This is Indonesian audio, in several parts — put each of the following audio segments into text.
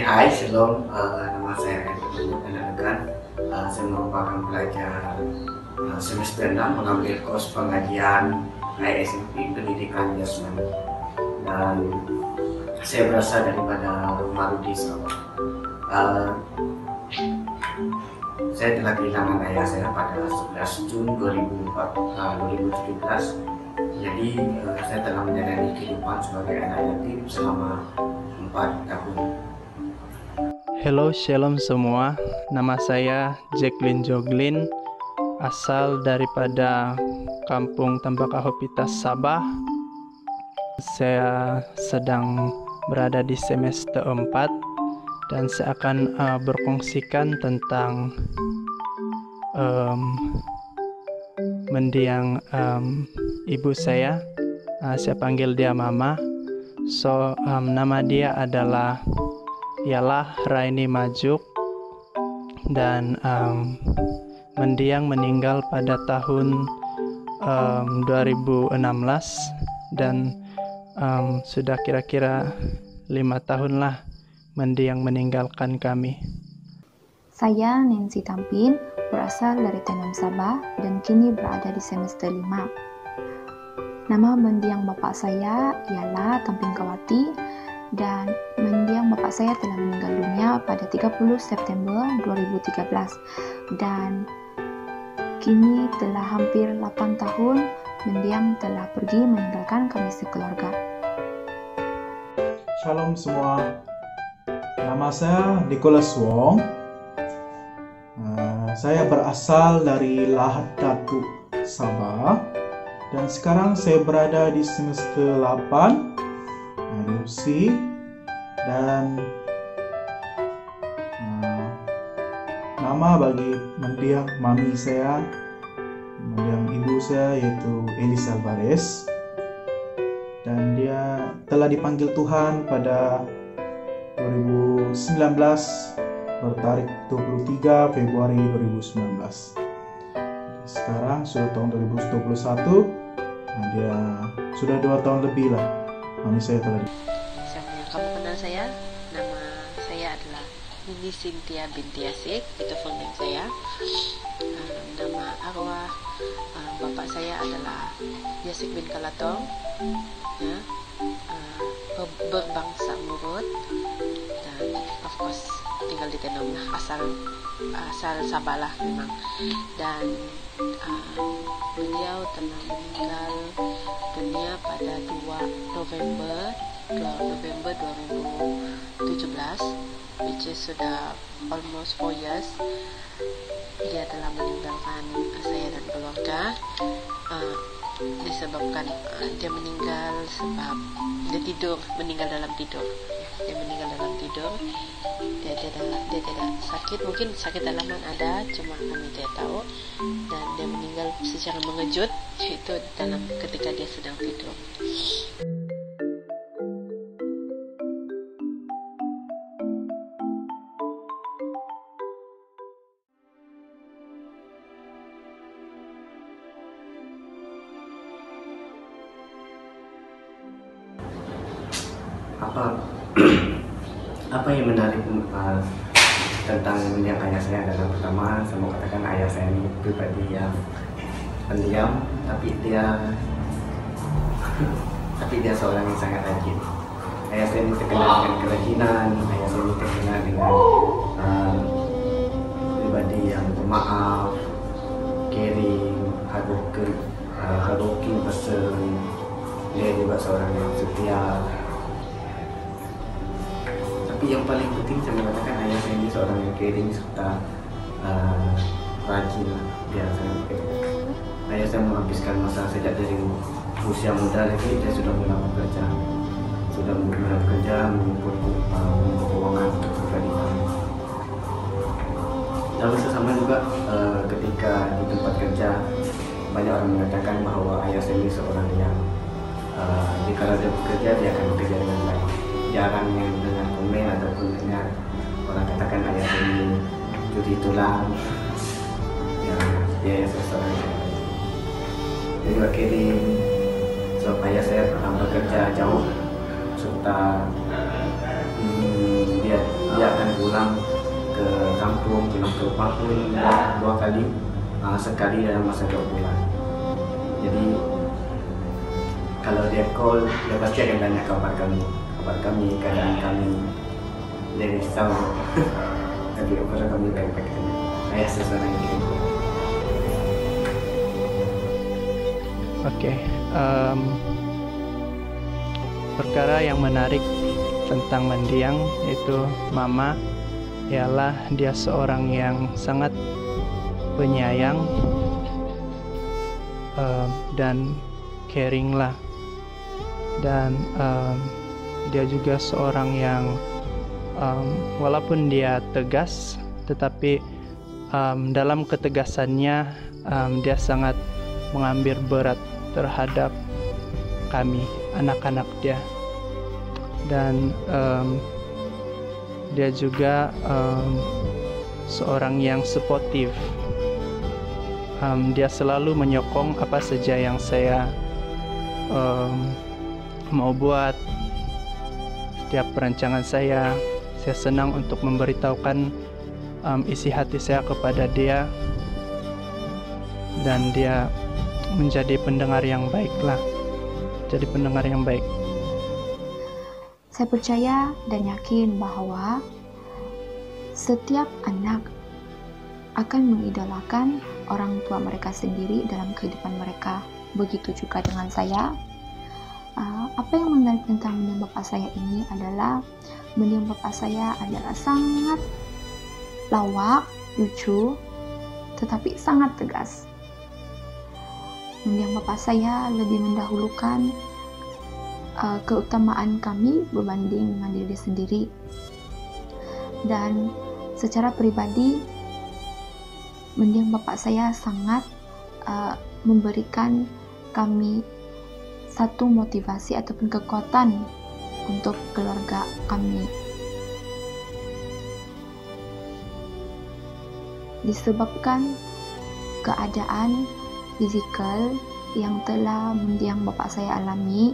Hai, Shalom. Nama saya Edwin Enadagan. Saya merupakan pelajar semester 6 mengambil kurs pengajian ISMP Pendidikan Jasmani, dan saya berasal daripada Marudi, Sabah. Saya telah kehilangan ayah saya pada 11 Jun 2017. Jadi saya telah menjalani kehidupan sebagai anak yatim selama 4 tahun. Hello, shalom semua. Nama saya Jacqueline Joglin, asal daripada Kampung Tembakaupitas, Sabah. Saya sedang berada di semester 4 dan saya akan berkongsikan tentang mendiang ibu saya. Saya panggil dia Mama. Nama dia ialah Raini Majuk, dan mendiang meninggal pada tahun 2016, dan sudah kira-kira 5 tahun lah mendiang meninggalkan kami. Saya Nancy Tampin, berasal dari Tenom, Sabah, dan kini berada di semester 5. Nama mendiang bapak saya ialah Tampin Kawati, dan mendiang bapak saya telah meninggal dunia pada 30 September 2013, dan kini telah hampir 8 tahun mendiang telah pergi meninggalkan kami sekeluarga. Shalom semua, nama saya Nicholas Wong. Saya berasal dari Lahad Datu, Sabah, dan sekarang saya berada di semester 8 UC, dan nama bagi mendiang mami saya, mendiang ibu saya, yaitu Elis Alvarez, dan dia telah dipanggil Tuhan pada 2019 bertarik 23 Februari 2019. Sekarang sudah tahun 2021, dia sudah 2 tahun lebih lah mami saya telah Kamu kenal saya? Nama saya adalah Nini Cynthia binti Asik, itu full name saya. Nama arwah bapak saya adalah Yasik bin Kalatong, ya, berbangsa Murut, dan of course tinggal di Tenom lah, asal Sabah lah memang. Dan beliau telah meninggal dunia pada 2 November 2017, which is sudah almost 4 years. Dia telah meninggalkan saya dan keluarga, disebabkan dia meninggal sebab dia meninggal dalam tidur. Dia meninggal dalam tidur. Dia tidak sakit, mungkin sakit dalaman ada, cuma kami tidak tahu. Dan dia meninggal secara mengejut, itu ketika dia sedang tidur. Apa yang menarik tentang mendiang ayah saya adalah, pertama saya mau katakan ayah saya ini pribadi yang pendiam, tapi dia seorang yang sangat rajin. Ayah saya ini terkenal dengan kerajinan, ayah saya ini terkenal dengan pribadi yang pemaaf, caring, hardworking person. Dia juga seorang yang setia. Tapi yang paling penting saya mengatakan ayah saya ini seorang yang caring serta rajin. Ayah saya menghabiskan masa sejak dari usia muda lagi, dia sudah mulai bekerja, mengumpul keuangan untuk pribadi kami. Lalu sesama juga ketika di tempat kerja, banyak orang mengatakan bahwa ayah saya ini seorang yang kalau dia bekerja, dia akan bekerja dengan baik. Jarang yang dengan komen ataupun dengan orang katakan ayah saya ini cuci tulang. Dia seorang yang dia juga caring, sebab ayah saya pernah bekerja jauh serta dia kampung, pulang ke rumah pun dua kali, sekali dalam masa 2 bulan. Jadi kalau dia call, dia pasti akan tanya kabar kami, keadaan kami. Dia risau. Tapi kalau kami baik-baik saja. Ayah seseorang yang kirim. Oke, perkara yang menarik tentang mendiang yaitu Mama ialah dia seorang yang sangat penyayang dan caring lah, dan dia juga seorang yang walaupun dia tegas, tetapi dalam ketegasannya dia sangat mengambil berat terhadap kami, anak-anak dia. Dan dia juga seorang yang suportif. Dia selalu menyokong apa saja yang saya mau buat. Setiap perancangan saya senang untuk memberitahukan isi hati saya kepada dia, dan dia menjadi pendengar yang baik lah, jadi pendengar yang baik. Saya percaya dan yakin bahwa setiap anak akan mengidolakan orang tua mereka sendiri dalam kehidupan mereka. Begitu juga dengan saya. Apa yang menarik tentang mendiang bapak saya ini adalah mendiang bapak saya adalah sangat lawak, lucu, tetapi sangat tegas. Mendiang bapak saya lebih mendahulukan keutamaan kami berbanding dengan diri sendiri. Dan secara pribadi, mendiang bapak saya sangat memberikan kami satu motivasi ataupun kekuatan untuk keluarga kami. Disebabkan keadaan fisikal yang telah mendiang bapak saya alami,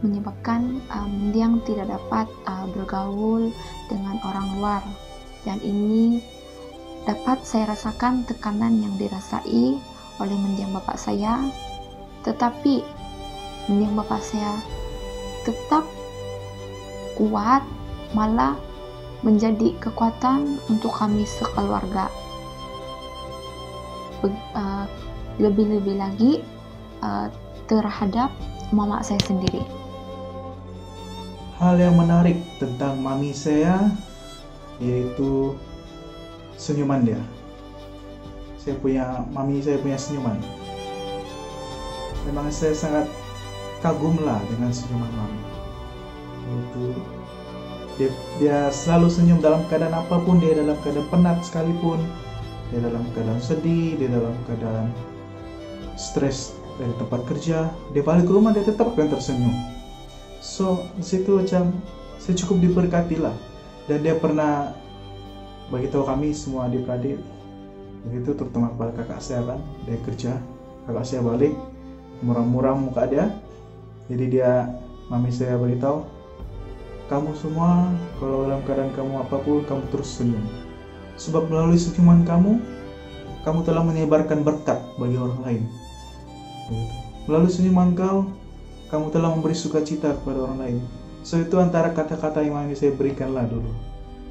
menyebabkan mendiang tidak dapat bergaul dengan orang luar, dan ini dapat saya rasakan tekanan yang dirasai oleh mendiang bapak saya. Tetapi mendiang bapak saya tetap kuat, malah menjadi kekuatan untuk kami sekeluarga. Lebih-lebih lagi terhadap mama saya sendiri. Hal yang menarik tentang mami saya yaitu senyuman dia. Mami saya punya senyuman. Memang saya sangat kagum lah dengan senyuman mami. Itu dia selalu senyum dalam keadaan apapun, dia dalam keadaan penat sekalipun, dia dalam keadaan sedih, dia dalam keadaan stres dari tempat kerja, dia balik ke rumah dia tetap akan tersenyum. So disitu macam saya cukup diberkati lah. Dan dia pernah beritahu kami semua adik-beradik begitu, terutama kepada kakak saya kan, dia kerja, kakak saya balik muram-muram muka dia. Jadi mami saya beritahu, kamu semua kalau dalam keadaan kamu apapun, kamu terus senyum. Sebab melalui senyuman kamu telah menyebarkan berkat bagi orang lain. Melalui senyuman kamu telah memberi sukacita kepada orang lain. So itu antara kata-kata yang mami saya berikan lah dulu.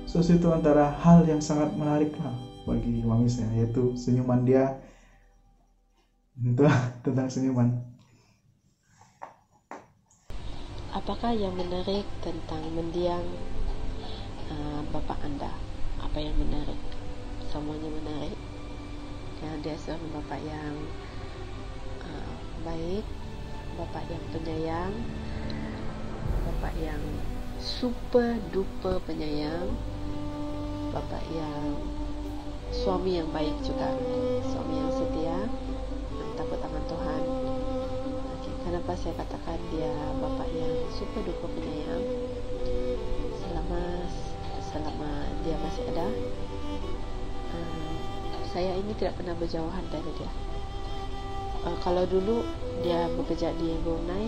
So itu antara hal yang sangat menarik lah bagi mami saya, yaitu senyuman dia. Itu tentang senyuman. Apakah yang menarik tentang mendiang bapak Anda? Apa yang menarik? Semuanya menarik. Karena dia seorang bapak yang baik, bapak yang penyayang, bapak yang super duper penyayang, bapak yang suami yang baik juga, suami yang setia, yang takut akan Tuhan. Kenapa saya katakan dia bapak yang super duper penyayang? Selama dia masih ada, saya ini tidak pernah berjauhan dari dia. Kalau dulu dia bekerja di Brunei,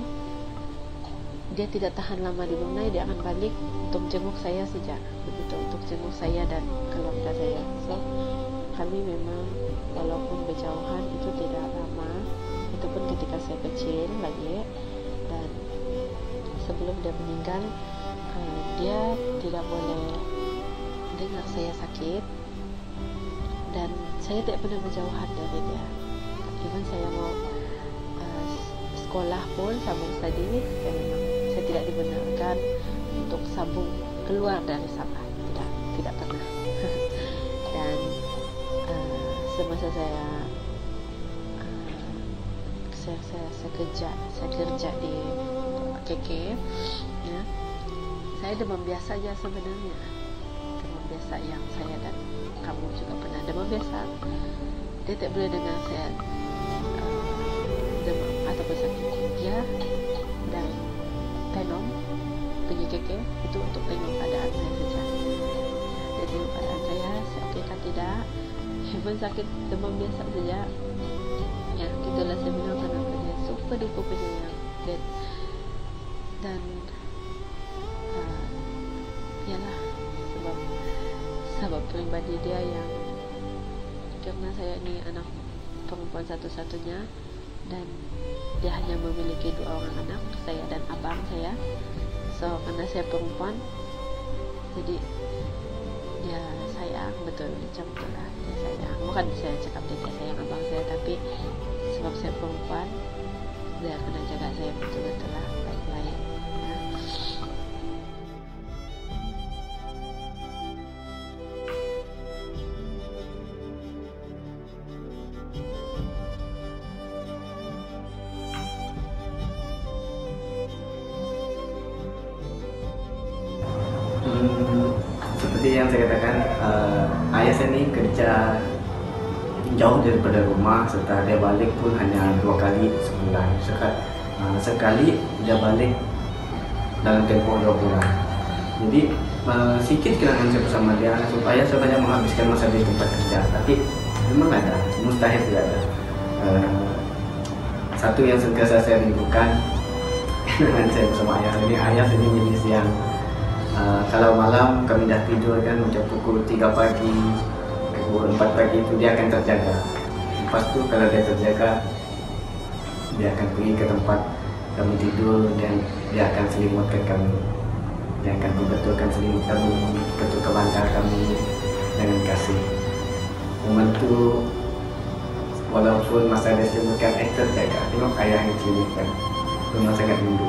dia tidak tahan lama di Brunei, dia akan balik untuk jenguk saya saja, begitu, untuk jenguk saya dan keluarga saya. So kami memang walaupun berjauhan itu tidak lama, itu pun ketika saya kecil lagi. Dan sebelum dia meninggal, dia tidak boleh dengar saya sakit, dan saya tidak pernah berjauhan dari dia. Even saya mau sekolah pun, sambung study, saya tidak dibenarkan untuk sambung keluar dari Sabah, tidak pernah. Dan semasa saya kerja di KK, ya, saya demam biasa aja sebenarnya, demam biasa yang saya dan kamu juga pernah demam biasa. Dia tidak boleh dengar saya demam ataupun sakit. Dia dan Tenom pergi KK itu untuk tengok keadaan saya saja. Dia tengok keadaan saya okey kan tidak, even sakit demam biasa saja. Ya, gitulah saya bilang kenapa dia super duper penyayang. Dan yalah, sebab pribadi dia yang, karena saya ini anak perempuan satu-satunya dan dia hanya memiliki 2 orang anak, saya dan abang saya. So karena saya perempuan, jadi dia sayang betul, macam itulah, dia sayang. Bukan saya cakap dia sayang abang saya, tapi sebab saya perempuan, dia kena jaga saya betul-betul lah, baik-baik, ya. Seperti yang saya katakan, ayah saya ini kerja jauh daripada rumah, serta dia balik pun hanya 2 kali sebulan. Sekali dia balik dalam tempoh 2 bulan. Jadi sedikit kenangan saya bersama dia, supaya saya banyak menghabiskan masa di tempat kerja. Tapi memang ada, mustahil tidak ada. Satu yang sentiasa saya rindukan kenangan saya bersama ayah ini. Ayah ini jenis yang kalau malam kami dah tidur kan, macam pukul 3 pagi, pukul 4 pagi itu dia akan terjaga. Lepas tu kalau dia terjaga, dia akan pergi ke tempat kami tidur dan dia akan selimutkan kami. Dia akan membetulkan selimut kami, betulkan bantal kami dengan kasih. Momen tu walaupun masa dia selimutkan, terjaga. Tengok ayah yang selimutkan, memang sangat rindu.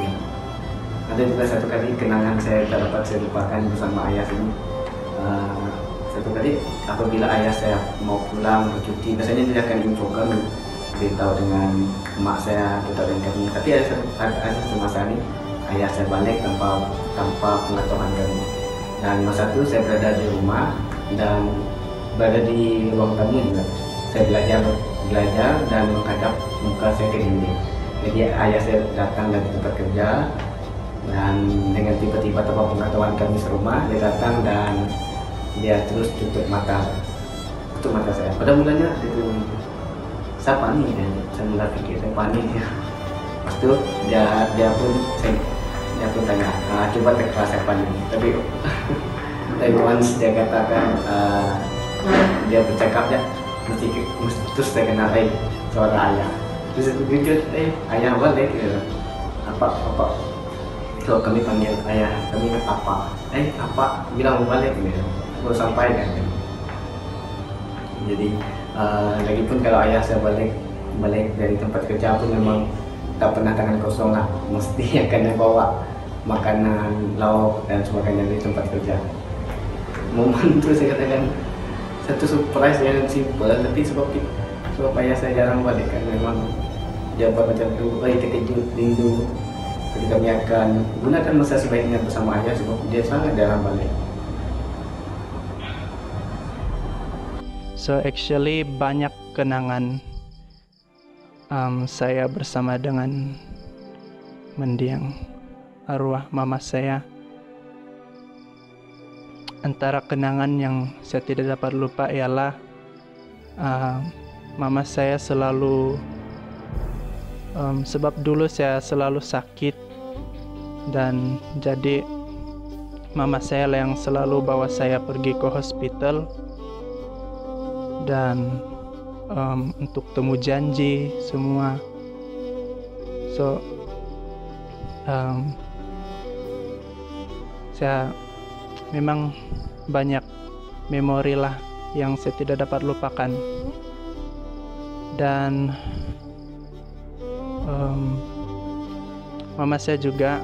Ada juga satu kali kenangan saya tak dapat saya lupakan bersama ayah ini. Satu kali apabila ayah saya mau pulang bercuti, biasanya dia akan info kami, beritahu dengan mak saya, beritahu dengan kami. Tapi ada satu masa ini ayah saya balik tanpa pengetahuan kami. Dan masa itu saya berada di rumah dan berada di ruang tamu juga. Saya belajar dan menghadap muka saya ke dinding. Jadi ayah saya datang dari tempat kerja, dan dengan tiba-tiba tanpa pengetahuan kami serumah, dia datang dan dia terus tutup mata saya. Pada mulanya itu saya panik, saya mula fikir saya panik. Lepas itu dia pun tanya, coba teka saya panik. Tapi once dia katakan, dia bercakap ya, mesti terus saya kenal suara ayah. Terus aku pikir, ayah balik, apa kalau kami panggil ayah, kami ingat apa? Apa bilang mau balik gitu, baru sampai kan. Jadi lagipun kalau ayah saya balik dari tempat kerja pun memang tak pernah tangan kosong lah, mesti akan bawa makanan, lauk dan sebagainya dari tempat kerja. Momen itu saya katakan satu surprise yang simple, tapi sebab ayah saya jarang balik kan, memang dia buat macam tu, terkejut, rindu. Jadi kami akan gunakan masa sebaiknya bersama ayah sebab dia sangat jarang balik. So actually banyak kenangan saya bersama dengan mendiang arwah mama saya. Antara kenangan yang saya tidak dapat lupa ialah mama saya selalu sebab dulu saya selalu sakit Dan jadi mama saya lah yang selalu bawa saya pergi ke hospital dan untuk temu janji semua. So saya memang banyak memori lah yang saya tidak dapat lupakan. Dan mama saya juga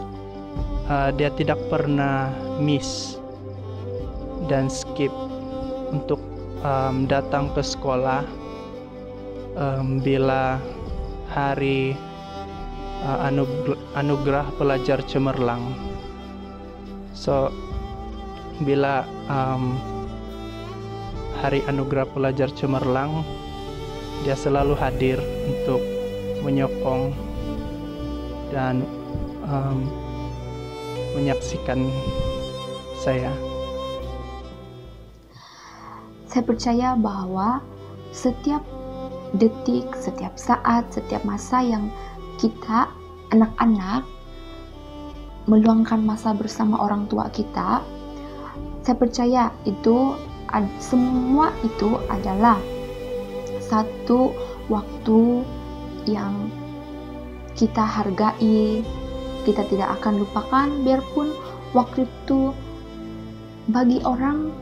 dia tidak pernah miss dan skip untuk datang ke sekolah bila hari anugerah pelajar cemerlang. So bila hari anugerah pelajar cemerlang, dia selalu hadir untuk menyokong dan menyaksikan saya. Saya percaya bahwa setiap detik, setiap saat, setiap masa yang kita anak-anak meluangkan masa bersama orang tua kita, saya percaya itu semua itu adalah satu waktu yang kita hargai, kita tidak akan lupakan, biarpun waktu itu bagi orang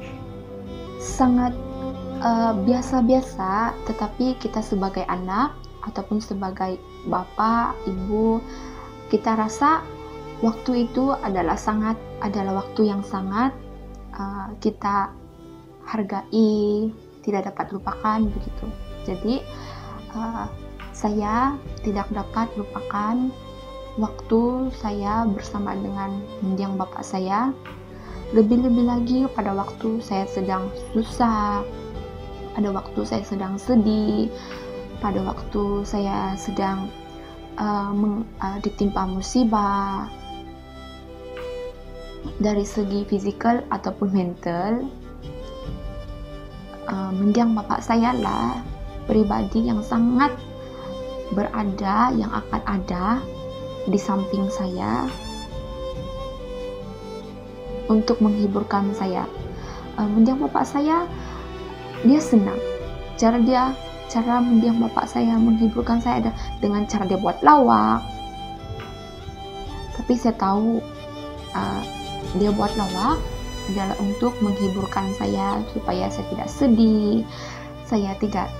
sangat biasa-biasa, tetapi kita sebagai anak ataupun sebagai bapak, ibu, kita rasa waktu itu adalah waktu yang sangat kita hargai, tidak dapat lupakan begitu. Jadi saya tidak dapat lupakan waktu saya bersama dengan mendiang bapak saya. Lebih-lebih lagi pada waktu saya sedang susah, pada waktu saya sedang sedih, pada waktu saya sedang ditimpa musibah dari segi fisikal ataupun mental. Mendiang bapak saya lah pribadi yang sangat berada, yang akan ada di samping saya untuk menghiburkan saya. Mendiang bapak saya, dia senang. Cara mendiang bapak saya menghiburkan saya ada dengan cara dia buat lawak. Tapi saya tahu dia buat lawak adalah untuk menghiburkan saya supaya saya tidak sedih, saya tidak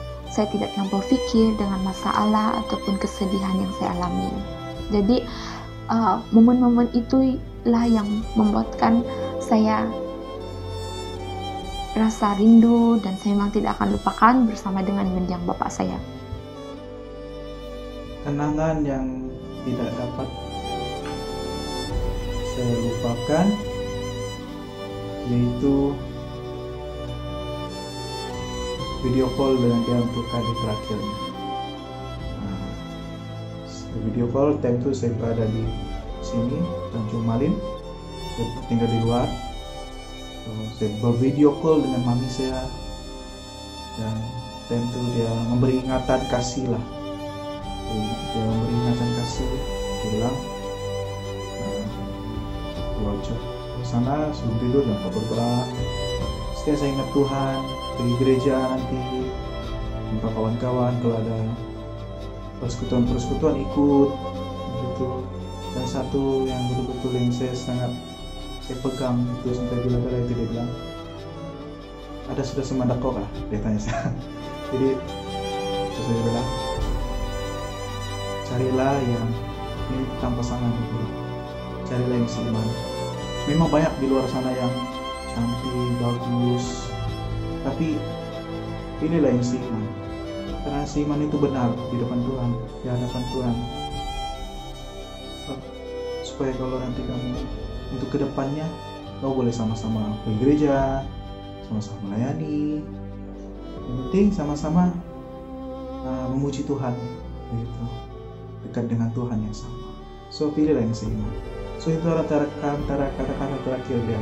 yang berpikir dengan masalah ataupun kesedihan yang saya alami. Jadi momen-momen itulah yang membuatkan saya rasa rindu dan saya memang tidak akan lupakan bersama dengan mendiang bapak saya. Kenangan yang tidak dapat saya lupakan yaitu video call dengan dia untuk kali terakhirnya. Video call time itu saya berada di sini, Tanjung Malin, saya tinggal di luar. Saya bervideo call dengan mami saya dan time itu dia memberi ingatan kasih lah. Dia memberi ingatan kasih, dia bilang ke sana sebelum tidur jangan lupa berdoa. Setiap saya ingat Tuhan, pergi gereja nanti, jumpa kawan-kawan, kalau ada persekutuan ikut gitu. Dan satu yang betul-betul yang saya pegang itu sampai bila itu dia bilang, ada sudah semandak kok kah? Dia tanya saya. Jadi terus saya bilang, carilah yang ini tanpa pasangan gitu. Carilah yang seiman. Memang banyak di luar sana yang cantik, bagus, tapi pilihlah yang seiman. Karena seiman itu benar di depan Tuhan, di hadapan Tuhan. Supaya kalau nanti kamu untuk kedepannya, kau boleh sama-sama ke gereja, sama-sama melayani. Yang penting sama-sama memuji Tuhan, begitu, dekat dengan Tuhan yang sama. So pilihlah yang seiman. So itu antara kata-kata terakhir dia.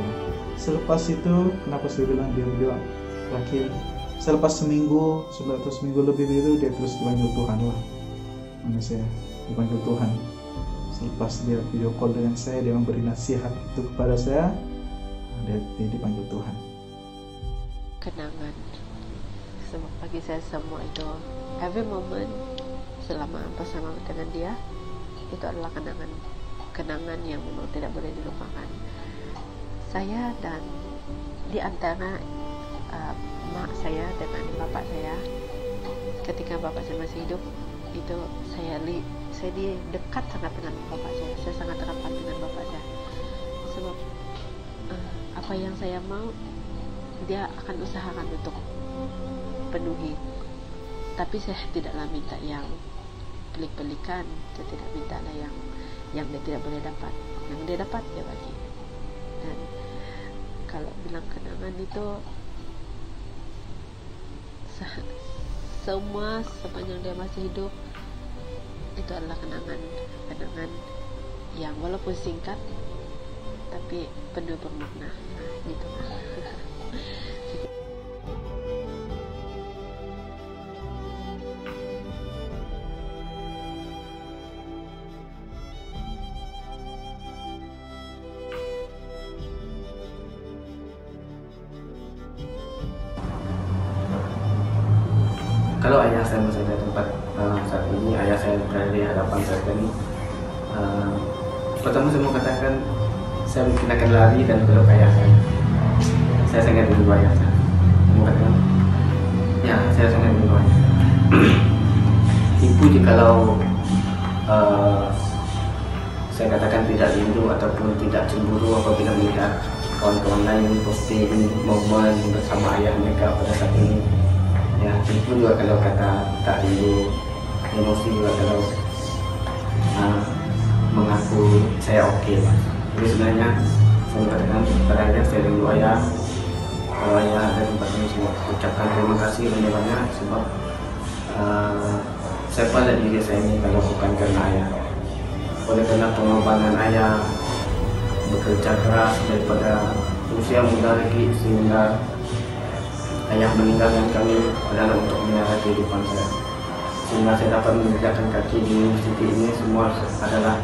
Selepas itu, kenapa saya bilang dia bilang terakhir? Selepas seminggu lebih begitu, dia terus dipanggil Tuhan lah. Saya dipanggil Tuhan. Selepas dia video call dengan saya, dia memberi nasihat itu kepada saya, dia dipanggil Tuhan. Kenangan, sebab bagi saya semua itu, every moment selama bersama dengan dia itu adalah kenangan yang memang tidak boleh dilupakan. Saya dan di antara mak saya dengan bapak saya, ketika bapak saya masih hidup, itu saya dekat sangat dengan bapak saya sangat rapat dengan bapak saya, sebab apa yang saya mau dia akan usahakan untuk penuhi. Tapi saya tidaklah minta yang pelik-pelikan, saya tidak minta yang dia tidak boleh dapat, yang dia dapat dia bagi. Dan kalau bilang kenangan itu semua sepanjang dia masih hidup itu adalah kenangan yang walaupun singkat tapi penuh bermakna. Gitu. Kalau ayah saya masih ada tempat saat ini, ayah saya berada di hadapan saya tadi, pertama saya mau katakan saya mungkin akan lari dan peluk ayah saya. Saya sangat rindu ayah saya. Mau katakan, ya saya sangat rindu ayah. Ibu jikalau saya katakan tidak rindu ataupun tidak cemburu apabila melihat kawan-kawan lain posting momen bersama ayah mereka pada saat ini. Ya, ibu juga kalau kata tak rindu, emosi juga kalau mengaku saya oke. Jadi sebenarnya saya katakan pada ayah saya rindu ayah. Kalau ayah ada tempat ini, saya ucapkan terima kasih banyak sebab saya pada diri saya ini kalau bukan karena ayah. Oleh karena pengorbanan ayah bekerja keras daripada usia muda lagi sehingga ayah meninggalkan kami adalah untuk menyerah kehidupan saya, sehingga saya dapat menginjakkan kaki di universiti ini. Semua adalah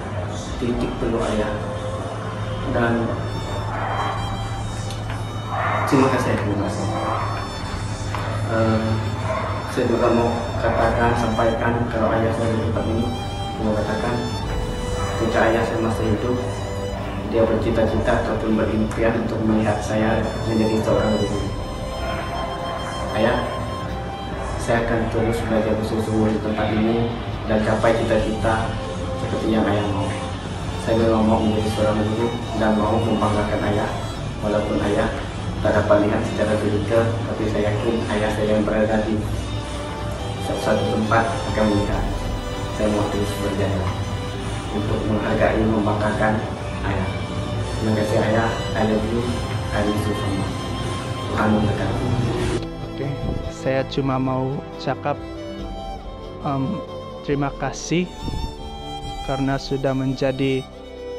titik peluk ayah. Dan terima kasih. Saya juga mau sampaikan kalau ayah saya di tempat ini, mau katakan ketika ayah saya masih hidup, dia bercita-cita ataupun berimpian untuk melihat saya menjadi seorang guru. Ayah, saya akan terus belajar bersungguh-sungguh di tempat ini dan capai cita-cita seperti yang ayah mau. Saya memang mau menjadi seorang guru dan mau membanggakan ayah, walaupun ayah tak dapat lihat secara fisikal, tapi saya yakin ayah saya yang berada di suatu tempat akan melihat. Saya mau terus berjaya untuk menghargai, membanggakan ayah. Terima kasih ayah, I love you, I miss you so much. Tuhan memberkati. Oke, saya cuma mau cakap terima kasih karena sudah menjadi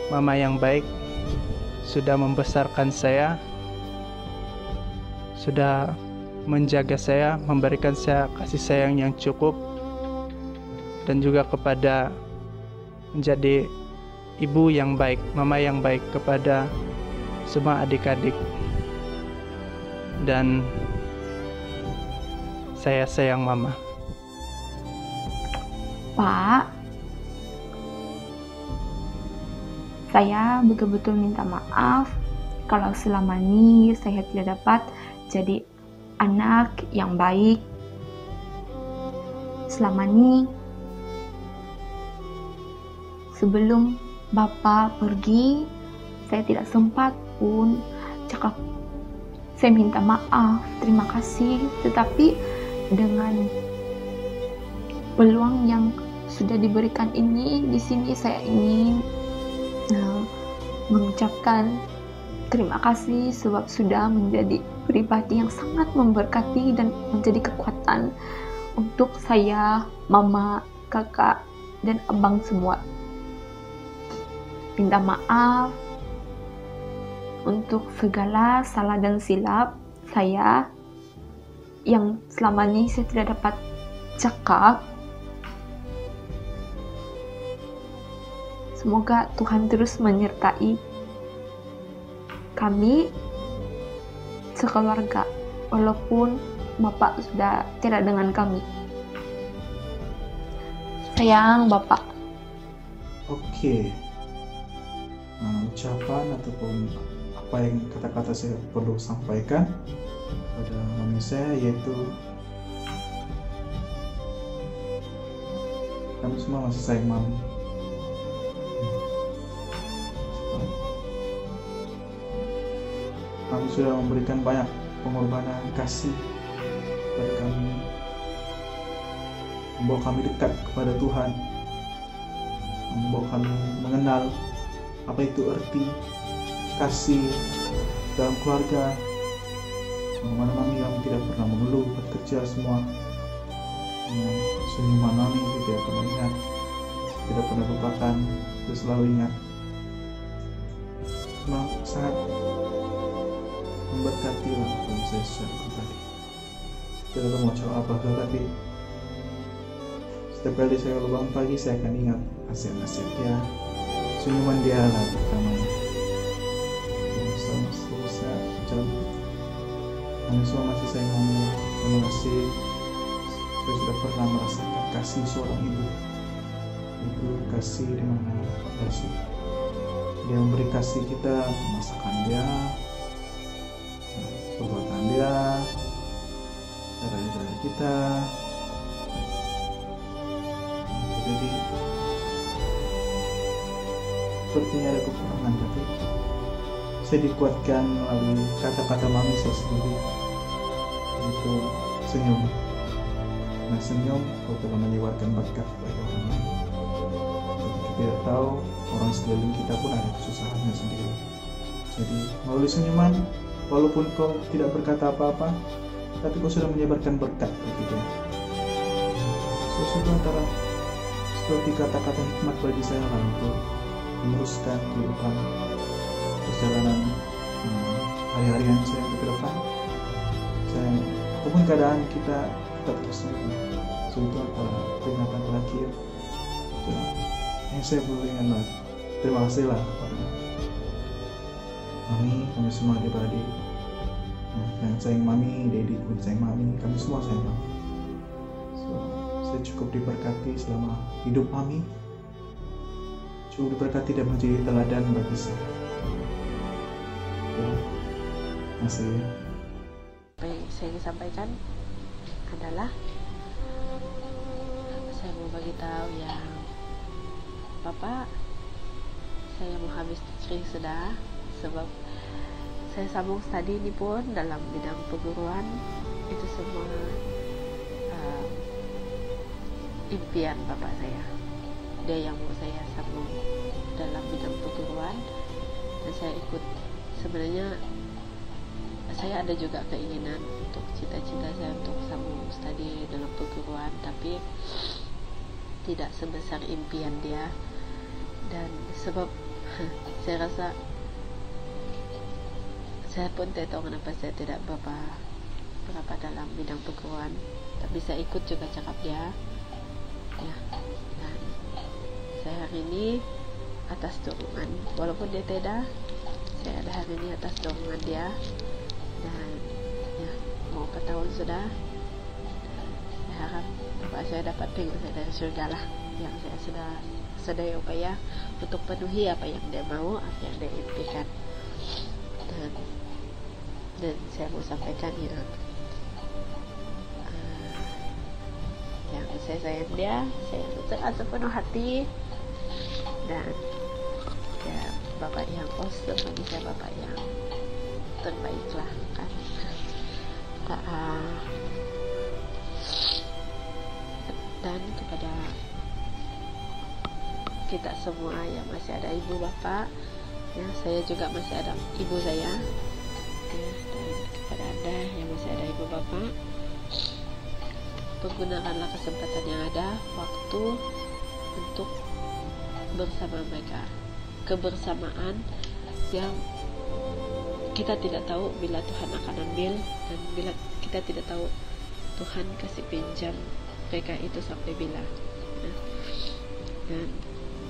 mama yang baik, sudah membesarkan saya, sudah menjaga saya, memberikan saya kasih sayang yang cukup, dan juga kepada menjadi ibu yang baik, mama yang baik kepada semua adik-adik. Dan saya sayang mama. Pak, saya betul-betul minta maaf kalau selama ini saya tidak dapat jadi anak yang baik. Selama ini, sebelum Bapak pergi, saya tidak sempat pun cakap saya minta maaf, terima kasih. Tetapi dengan peluang yang sudah diberikan ini, di sini saya ingin mengucapkan terima kasih sebab sudah menjadi pribadi yang sangat memberkati dan menjadi kekuatan untuk saya, mama, kakak, dan abang semua. Minta maaf untuk segala salah dan silap saya yang selama ini saya tidak dapat cakap. Semoga Tuhan terus menyertai kami sekeluarga, walaupun Bapak sudah tidak dengan kami. Sayang Bapak. Oke. Ucapan ataupun apa yang kata-kata saya perlu sampaikan pada mami saya, yaitu kami semua masih sayang mami. Kami sudah memberikan banyak pengorbanan kasih kepada kami, membawa kami dekat kepada Tuhan, membawa kami mengenal apa itu arti kasih dalam keluarga. Bagaimana mami kami tidak pernah mengeluh bekerja semua. Senyuman mami tidak pernah ingat, tidak pernah lupakan, kita selalu ingat. Memang sangat memberkati lah kalau saya secara pribadi. Tidak tahu mau jawab apa, tetapi setiap kali saya bangun pagi saya akan ingat nasihat-nasihat dia, senyuman dia lah pertamanya. Sama saya ucap, kami semua masih sayang mami. Terima kasih. Saya sudah pernah merasakan kasih seorang ibu. Itu kasih di mana kasih. Dia memberi kasih kita, masakan dia, perbuatan dia, cara kita. Jadi sepertinya ada kekurangan, tapi saya dikuatkan melalui kata-kata mami saya sendiri, itu senyum. Nah, senyum kalau telah menyebarkan berkat bagi orang lain. Kita tidak tahu orang sekeliling kita pun ada kesusahannya sendiri. Jadi melalui senyuman, walaupun kau tidak berkata apa-apa, tapi kau sudah menyebarkan berkat bagi dia. Sesuatu antara seperti kata-kata hikmat bagi saya lah untuk meneruskan kehidupan perjalanan hari-harian saya ke depan. Saya, apapun keadaan kita tetap tersenyum. Sesuatu antara peringatan terakhir yang saya berikan lah. Terima kasih lah kepada mami, kami semua adik-beradik yang sayang mami, Dedi pun sayang mami, kami semua sayang mami. So, saya cukup diberkati selama hidup mami, cukup diberkati dan menjadi teladan bagi saya. Terima kasih. Apa yang saya ingin sampaikan adalah saya mau bagi tahu yang Bapak, saya mau habis degree sudah, sebab saya sambung studi ini pun dalam bidang perguruan. Itu semua impian Bapak saya. Dia yang mau saya sambung dalam bidang perguruan, dan saya ikut. Sebenarnya saya ada juga keinginan untuk cita-cita saya untuk sambung studi dalam perguruan, tapi tidak sebesar impian dia. Dan sebab saya rasa saya pun tidak tahu kenapa saya tidak berapa dalam bidang perguruan, tapi saya ikut juga cakap dia ya. Dan saya hari ini atas dorongan, walaupun dia tidak, saya ada hari ini atas dorongan dia. Dan ya, mau ke tahun sudah, saya harap Bapak saya dapat tengok saya dari surga lah, yang saya sudah sedaya upaya untuk penuhi apa yang dia mau, apa yang dia impikan. Dan saya mau sampaikan yang saya sayang dia, saya sangat sepenuh hati. Dan ya, Bapak yang awesome bagi saya, Bapak yang terbaik lah kan. Dan kepada kita semua yang masih ada ibu bapak, ya, saya juga masih ada ibu saya ya. Dan kepada anda yang masih ada ibu bapak, pergunakanlah kesempatan yang ada, waktu untuk bersama mereka. Kebersamaan yang kita tidak tahu bila Tuhan akan ambil, dan bila kita tidak tahu Tuhan kasih pinjam mereka itu sampai bila. Dan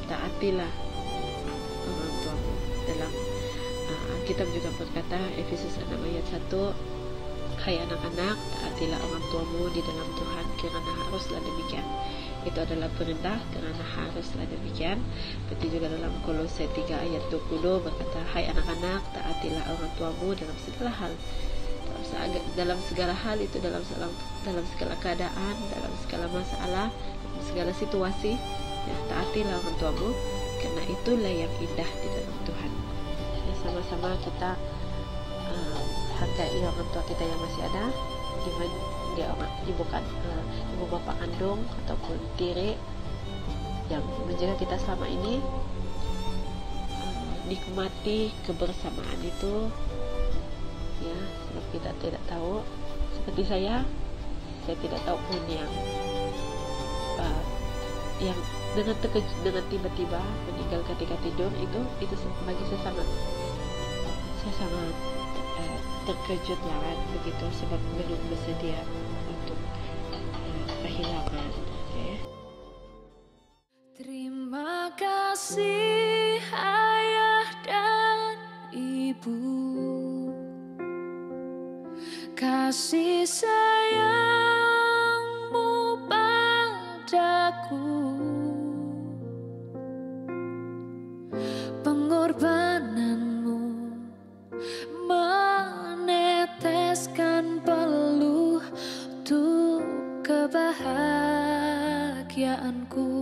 taatilah orang tuamu. Dalam Alkitab juga berkata, Efesus 6 ayat 1, hai anak-anak, taatilah orang tuamu di dalam Tuhan, karena haruslah demikian. Itu adalah perintah, karena haruslah demikian. Seperti juga dalam Kolose 3 ayat 20 berkata, hai anak-anak, taatilah orang tuamu dalam segala hal. Dalam segala hal itu, dalam segala keadaan, dalam segala masalah, dalam segala situasi, ya, taatilah orang tuamu, karena itulah yang indah di dalam Tuhan. Ya, sama-sama kita hargai orang tua kita yang masih ada, dia orang ibu bapak kandung ataupun tiri yang menjaga kita selama ini. Nikmati kebersamaan itu, ya, sebab kita tidak tahu. Seperti saya tidak tahu pun yang dengan tiba-tiba meninggal ketika tidur, itu bagi saya sangat terkejut lah kan, begitu, sebab belum bersedia untuk kehilangan. Okay. Terima kasih ayah dan ibu, kasih sayangmu padaku, pengorbananmu meneteskan peluh untuk kebahagiaanku.